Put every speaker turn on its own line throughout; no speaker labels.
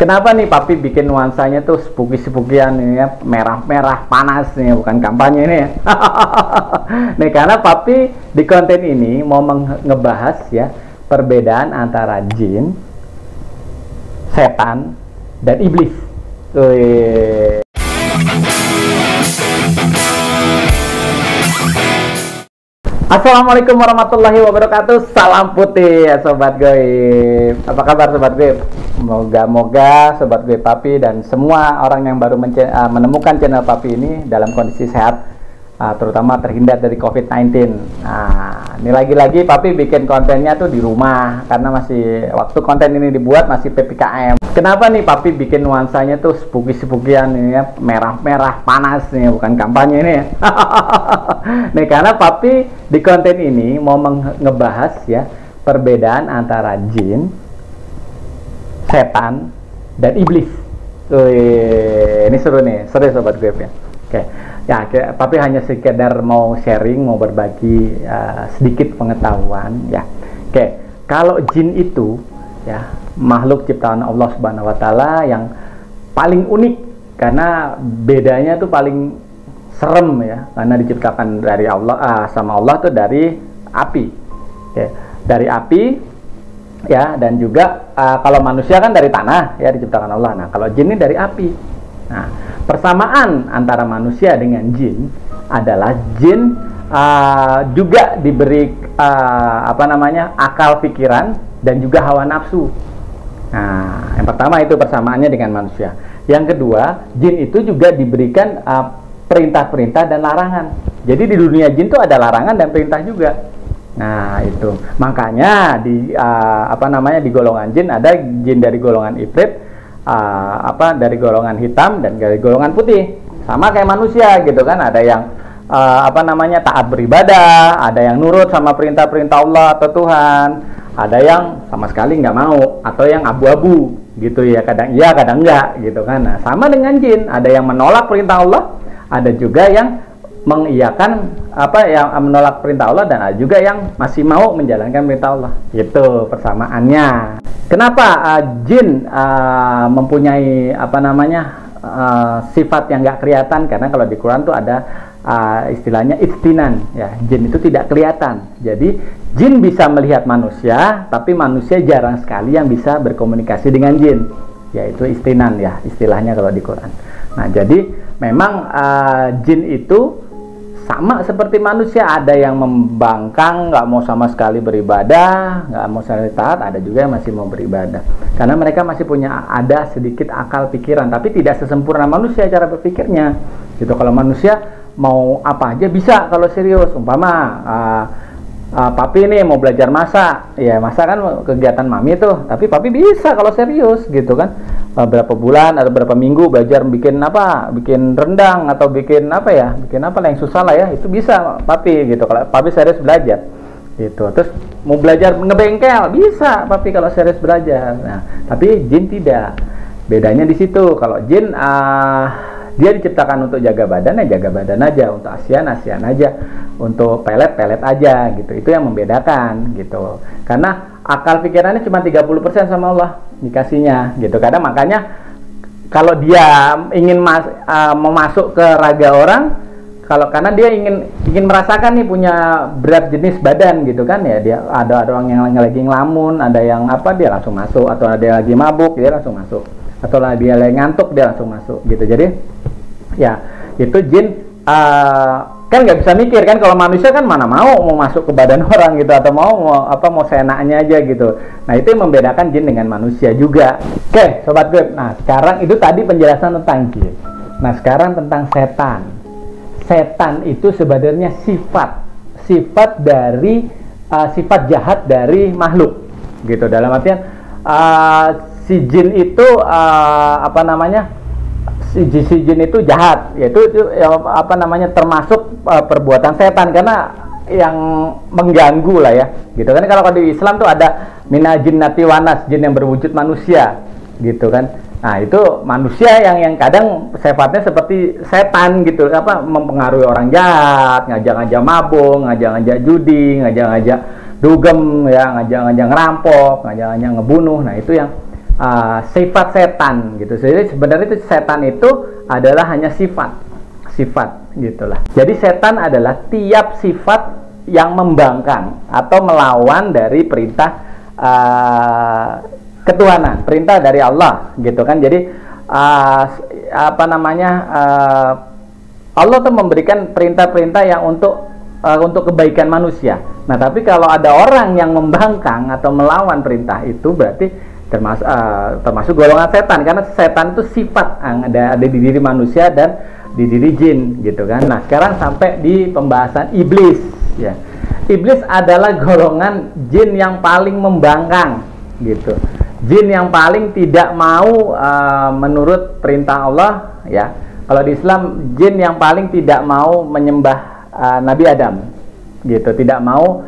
Kenapa nih Papi bikin nuansanya tuh spooky-spookian ini ya, merah-merah panas nih, bukan kampanye ini ya. Nih karena Papi di konten ini mau ngebahas ya perbedaan antara jin, setan, dan iblis. Wih. Assalamualaikum warahmatullahi wabarakatuh. Salam putih ya Sobat Goib. Apa kabar Sobat Goib? Moga-moga Sobat Goib Papi dan semua orang yang baru menemukan channel Papi ini dalam kondisi sehat, terutama terhindar dari COVID-19. Nah, ini lagi-lagi Papi bikin kontennya tuh di rumah karena masih waktu konten ini dibuat masih PPKM. Kenapa nih Papi bikin nuansanya tuh spooky-spookian ini ya, merah-merah panas nih, bukan kampanye ini ya. Nih karena Papi di konten ini mau ngebahas ya perbedaan antara jin, setan, dan iblis. Wih, ini seru nih, seru Sobat Goib ya. Oke. Ya, Papi hanya sekedar mau sharing, mau berbagi sedikit pengetahuan ya. Oke, kalau jin itu ya makhluk ciptaan Allah Subhanahu wa taala yang paling unik karena bedanya tuh paling serem ya, karena diciptakan dari Allah sama Allah tuh dari api. Oke, dari api ya, dan juga kalau manusia kan dari tanah ya diciptakan Allah. Nah, kalau jin ini dari api. Nah, persamaan antara manusia dengan jin adalah jin juga diberi akal pikiran dan juga hawa nafsu. Nah, yang pertama itu persamaannya dengan manusia. Yang kedua, jin itu juga diberikan perintah-perintah dan larangan. Jadi di dunia jin itu ada larangan dan perintah juga. Nah, itu makanya di golongan jin ada jin dari golongan ifrit, dari golongan hitam dan dari golongan putih. Sama kayak manusia gitu kan, ada yang taat beribadah, ada yang nurut sama perintah-perintah Allah atau Tuhan, ada yang sama sekali nggak mau atau yang abu-abu gitu ya, kadang iya kadang enggak gitu kan. Nah, sama dengan jin, ada yang menolak perintah Allah, ada juga yang mengiyakan yang menolak perintah Allah, dan ada juga yang masih mau menjalankan perintah Allah. Itu persamaannya. Kenapa jin mempunyai sifat yang nggak kelihatan? Karena kalau di Quran tuh ada istilahnya istinan ya, jin itu tidak kelihatan. Jadi jin bisa melihat manusia, tapi manusia jarang sekali yang bisa berkomunikasi dengan jin, yaitu istinan ya istilahnya kalau di Quran. Nah, jadi memang jin itu sama seperti manusia, ada yang membangkang, nggak mau sama sekali beribadah, nggak mau sekali taat, ada juga yang masih mau beribadah. Karena mereka masih punya ada sedikit akal pikiran, tapi tidak sesempurna manusia cara berpikirnya. Gitu. Kalau manusia mau apa aja bisa kalau serius. Umpama Papi nih mau belajar masak, ya masak kan kegiatan mami tuh, tapi Papi bisa kalau serius gitu kan. Berapa bulan atau berapa minggu belajar bikin rendang atau bikin yang susah lah ya, itu bisa Papi gitu kalau Papi serius belajar gitu. Terus mau belajar ngebengkel bisa Papi kalau serius belajar. Nah, tapi jin tidak. Bedanya di situ. Kalau jin dia diciptakan untuk jaga badan ya jaga badan aja, untuk asian aja, untuk pelet aja gitu. Itu yang membedakan gitu. Karena akal pikirannya cuma 30% sama Allah dikasihnya gitu. Kadang makanya kalau dia ingin mau masuk ke raga orang, karena dia ingin merasakan nih punya berat jenis badan gitu kan ya, dia ada orang yang lagi ngelamun, ada yang dia langsung masuk, atau ada yang lagi mabuk dia langsung masuk, atau dia lagi ngantuk dia langsung masuk gitu. Jadi ya itu jin kan nggak bisa mikir kan, kalau manusia kan mana mau masuk ke badan orang gitu, atau mau seenaknya aja gitu. Nah, itu yang membedakan jin dengan manusia juga. Oke Sobat Goib, nah sekarang itu tadi penjelasan tentang jin. Nah, sekarang tentang setan. Setan itu sebenarnya sifat dari sifat jahat dari makhluk gitu. Dalam artian si jin itu si jin itu jahat, yaitu termasuk perbuatan setan karena yang mengganggu lah ya gitu kan. Kalau di Islam tuh ada minal jinnati wanas, jin yang berwujud manusia gitu kan. Nah, itu manusia yang kadang sifatnya seperti setan gitu, mempengaruhi orang jahat, ngajak-ngajak mabung, ngajak-ngajak judi, ngajak-ngajak dugem ya, ngajak-ngajak ngerampok, ngajak-ngajak ngebunuh. Nah, itu yang sifat setan gitu. Jadi sebenarnya itu setan itu adalah hanya sifat gitulah. Jadi setan adalah tiap sifat yang membangkang atau melawan dari perintah ketuhanan, perintah dari Allah gitu kan. Jadi Allah tuh memberikan perintah-perintah yang untuk kebaikan manusia. Nah, tapi kalau ada orang yang membangkang atau melawan perintah itu, berarti termasuk golongan setan, karena setan itu sifat yang ada di diri manusia dan di diri jin gitu kan. Nah, sekarang sampai di pembahasan iblis ya. Iblis adalah golongan jin yang paling membangkang gitu. Jin yang paling tidak mau menurut perintah Allah ya. Kalau di Islam, jin yang paling tidak mau menyembah Nabi Adam gitu, tidak mau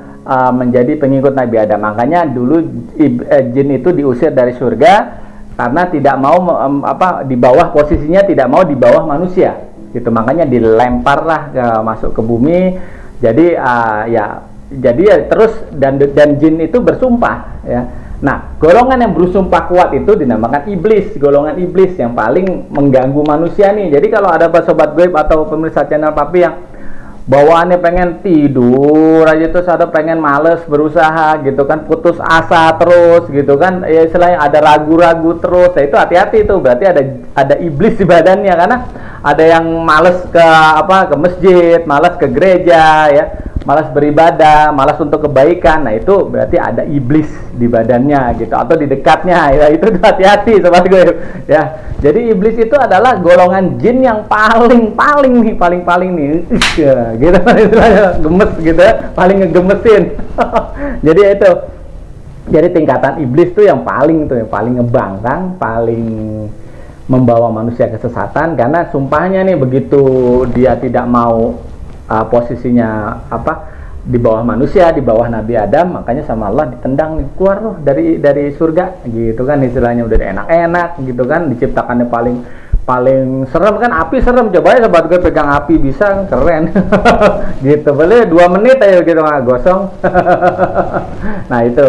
menjadi pengikut Nabi Adam. Makanya dulu jin itu diusir dari surga karena tidak mau di bawah, posisinya tidak mau di bawah manusia gitu. Makanya dilemparlah masuk ke bumi. Jadi terus dan jin itu bersumpah ya. Nah, golongan yang bersumpah kuat itu dinamakan iblis, golongan iblis yang paling mengganggu manusia nih. Jadi kalau ada sobat gue atau pemirsa channel Papi yang bawaannya pengen tidur aja, terus ada pengen males berusaha gitu kan, putus asa terus gitu kan, ya istilahnya ada ragu-ragu terus, ya itu hati-hati tuh, berarti ada iblis di badannya, karena ada yang males ke masjid, males ke gereja ya, malas beribadah, malas untuk kebaikan. Nah, itu berarti ada iblis di badannya gitu, atau di dekatnya ya. Itu hati-hati sobat gue ya. Jadi iblis itu adalah golongan jin yang paling nih gitu istilahnya, gemes gitu ya, paling ngegemesin. Jadi itu, jadi tingkatan iblis tuh yang paling ngebangkang, paling membawa manusia kesesatan, karena sumpahnya nih, begitu dia tidak mau posisinya di bawah manusia, di bawah Nabi Adam, makanya sama Allah ditendang nih, keluar loh dari surga gitu kan, istilahnya udah enak-enak gitu kan, diciptakannya paling serem kan, api serem, coba ya sobat gue pegang api bisa, keren gitu, boleh 2 menit aja gitu nggak gosong. Nah itu,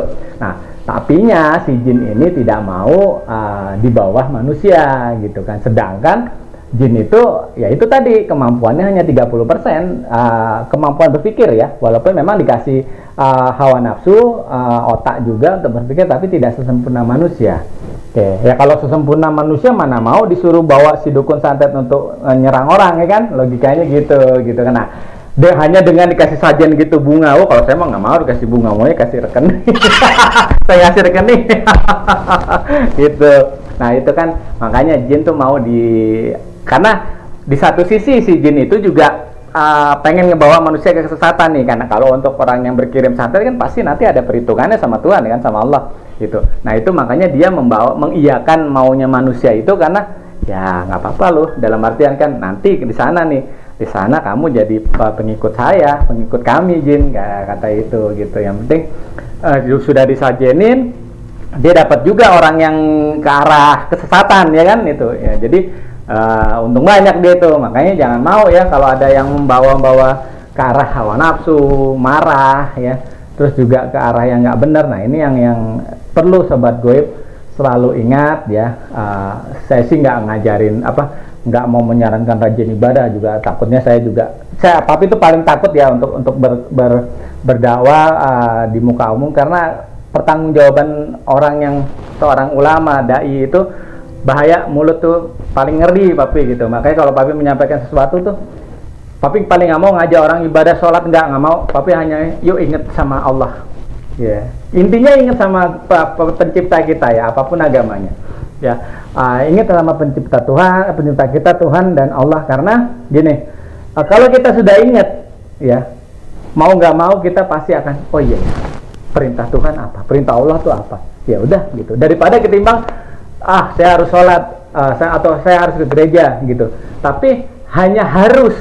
tapinya si jin ini tidak mau di bawah manusia gitu kan, sedangkan jin itu, ya itu tadi, kemampuannya hanya 30% kemampuan berpikir ya, walaupun memang dikasih hawa nafsu, otak juga untuk berpikir, tapi tidak sesempurna manusia. Oke, ya kalau sesempurna manusia mana mau disuruh bawa si dukun santet untuk nyerang orang ya kan, logikanya gitu kan. Nah, hanya dengan dikasih sajian gitu bunga, kalau saya mah nggak mau dikasih bunga, maunya kasih rekening. Saya kasih rekening. Gitu. Nah itu kan makanya jin tuh mau karena di satu sisi si jin itu juga pengen ngebawa manusia ke kesesatan nih, karena kalau untuk orang yang berkirim santet kan pasti nanti ada perhitungannya sama Tuhan kan, sama Allah gitu. Nah itu makanya dia mengiyakan maunya manusia itu, karena ya nggak apa-apa loh, dalam artian kan nanti di sana kamu jadi pengikut saya, pengikut kami jin, kata itu gitu. Yang penting sudah disajenin, dia dapat juga orang yang ke arah kesesatan ya kan itu ya. Jadi untung banyak dia itu, makanya jangan mau ya kalau ada yang membawa ke arah hawa nafsu, marah ya, terus juga ke arah yang nggak benar. Nah ini yang perlu sobat goib selalu ingat ya. Saya sih nggak ngajarin nggak mau menyarankan rajin ibadah juga, takutnya saya Papi itu paling takut ya untuk berdakwah di muka umum, karena pertanggungjawaban orang yang seorang ulama dai itu bahaya, mulut tuh paling ngeri Papi gitu. Makanya kalau Papi menyampaikan sesuatu tuh, Papi paling nggak mau ngajak orang ibadah sholat, nggak mau. Papi hanya yuk inget sama Allah ya, intinya inget sama pencipta kita ya, apapun agamanya ya. Ingat sama pencipta kita Tuhan dan Allah, karena gini, kalau kita sudah ingat ya, mau nggak mau kita pasti akan, oh iya perintah Tuhan apa, perintah Allah tuh apa, ya udah gitu, daripada ketimbang saya harus sholat atau saya harus ke gereja gitu, tapi hanya harus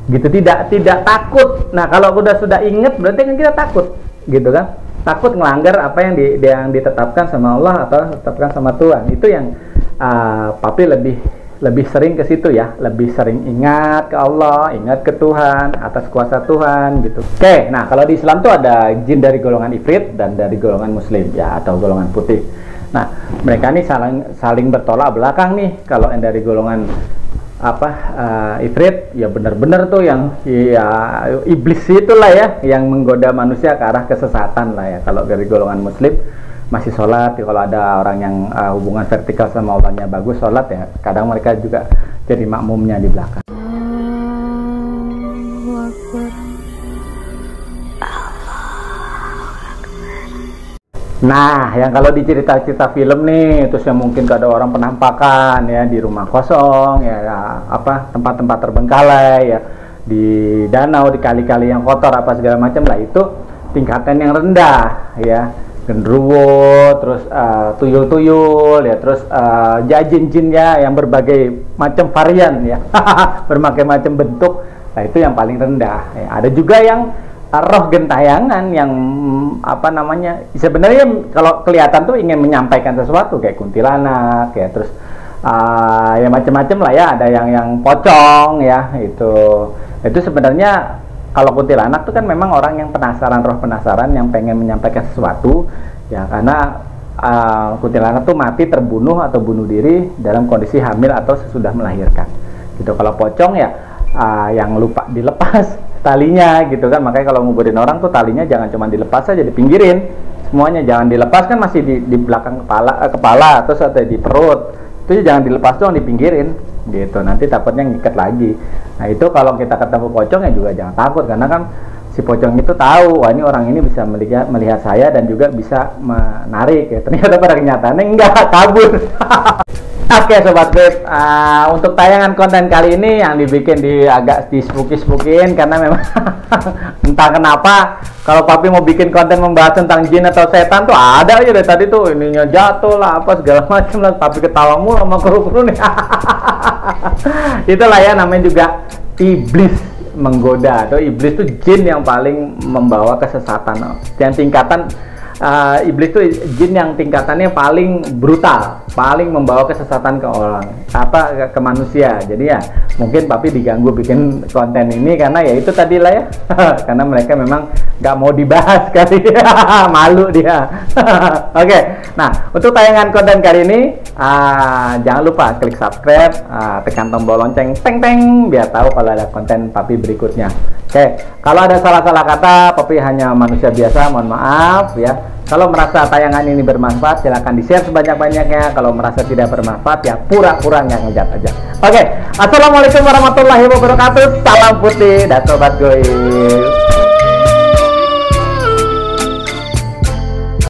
gitu, tidak takut. Nah kalau sudah ingat berarti kan kita takut gitu kan, takut ngelanggar apa yang ditetapkan sama Allah atau ditetapkan sama Tuhan. Itu yang Papi lebih sering ke situ ya, lebih sering ingat ke Allah, ingat ke Tuhan, atas kuasa Tuhan gitu. Oke, nah kalau di Islam tuh ada jin dari golongan ifrit dan dari golongan muslim ya, atau golongan putih. Nah, mereka nih saling bertolak belakang nih. Kalau yang dari golongan Ifrit, ya benar-benar tuh yang ya iblis itulah ya, yang menggoda manusia ke arah kesesatan lah ya. Kalau dari golongan Muslim masih sholat, ya kalau ada orang yang hubungan vertikal sama Allahnya bagus sholat ya, kadang mereka juga jadi makmumnya di belakang. Nah, yang kalau di cerita-cerita film nih, terus yang mungkin ada orang penampakan ya di rumah kosong ya, tempat-tempat terbengkalai ya, di danau, di kali-kali yang kotor apa segala macam lah, itu tingkatan yang rendah ya, genderuwo, terus tuyul-tuyul ya, terus jin ya yang berbagai macam varian ya, berbagai macam bentuk. Nah, itu yang paling rendah ya. Ada juga yang roh gentayangan yang sebenarnya kalau kelihatan tuh ingin menyampaikan sesuatu, kayak kuntilanak ya, terus ya macam-macam lah ya. Ada yang pocong ya, itu sebenarnya kalau kuntilanak tuh kan memang orang yang penasaran, roh penasaran yang pengen menyampaikan sesuatu ya, karena kuntilanak tuh mati terbunuh atau bunuh diri dalam kondisi hamil atau sesudah melahirkan gitu. Kalau pocong ya yang lupa dilepas talinya gitu kan, makanya kalau nguburin orang tuh talinya jangan cuma dilepas aja, dipinggirin semuanya, jangan dilepas kan masih di belakang kepala terus atau di perut, itu jangan dilepas doang, dipinggirin gitu, nanti takutnya ngikat lagi. Nah, itu kalau kita ketemu pocong ya juga jangan takut, karena kan si pocong itu tahu, wah ini orang ini bisa melihat saya dan juga bisa menarik ya, ternyata pada kenyataannya enggak, kabur. Oke Sobat Grip, untuk tayangan konten kali ini yang dibikin agak spooky-spookin, karena memang entah kenapa kalau Papi mau bikin konten membahas tentang jin atau setan tuh ada aja dari tadi tuh, ininya jatuh lah apa segala macam lah, Papi ketawa mulu sama kru-kru nih. Itulah ya, namanya juga iblis menggoda, atau iblis tuh jin yang paling membawa kesesatan, yang tingkatan iblis itu jin yang tingkatannya paling brutal, paling membawa kesesatan ke orang, ke manusia. Jadi ya mungkin Papi diganggu bikin konten ini karena ya itu tadi lah ya, karena mereka memang nggak mau dibahas kali. Malu dia. Oke, nah untuk tayangan konten kali ini jangan lupa klik subscribe, tekan tombol lonceng teng biar tahu kalau ada konten Papi berikutnya. Oke, kalau ada salah-salah kata, Papi hanya manusia biasa, mohon maaf ya. Kalau merasa tayangan ini bermanfaat, silahkan di-share sebanyak-banyaknya. Kalau merasa tidak bermanfaat, ya pura-pura nggak ngejat aja. Oke, assalamualaikum warahmatullahi wabarakatuh. Salam putih dan sobat goib.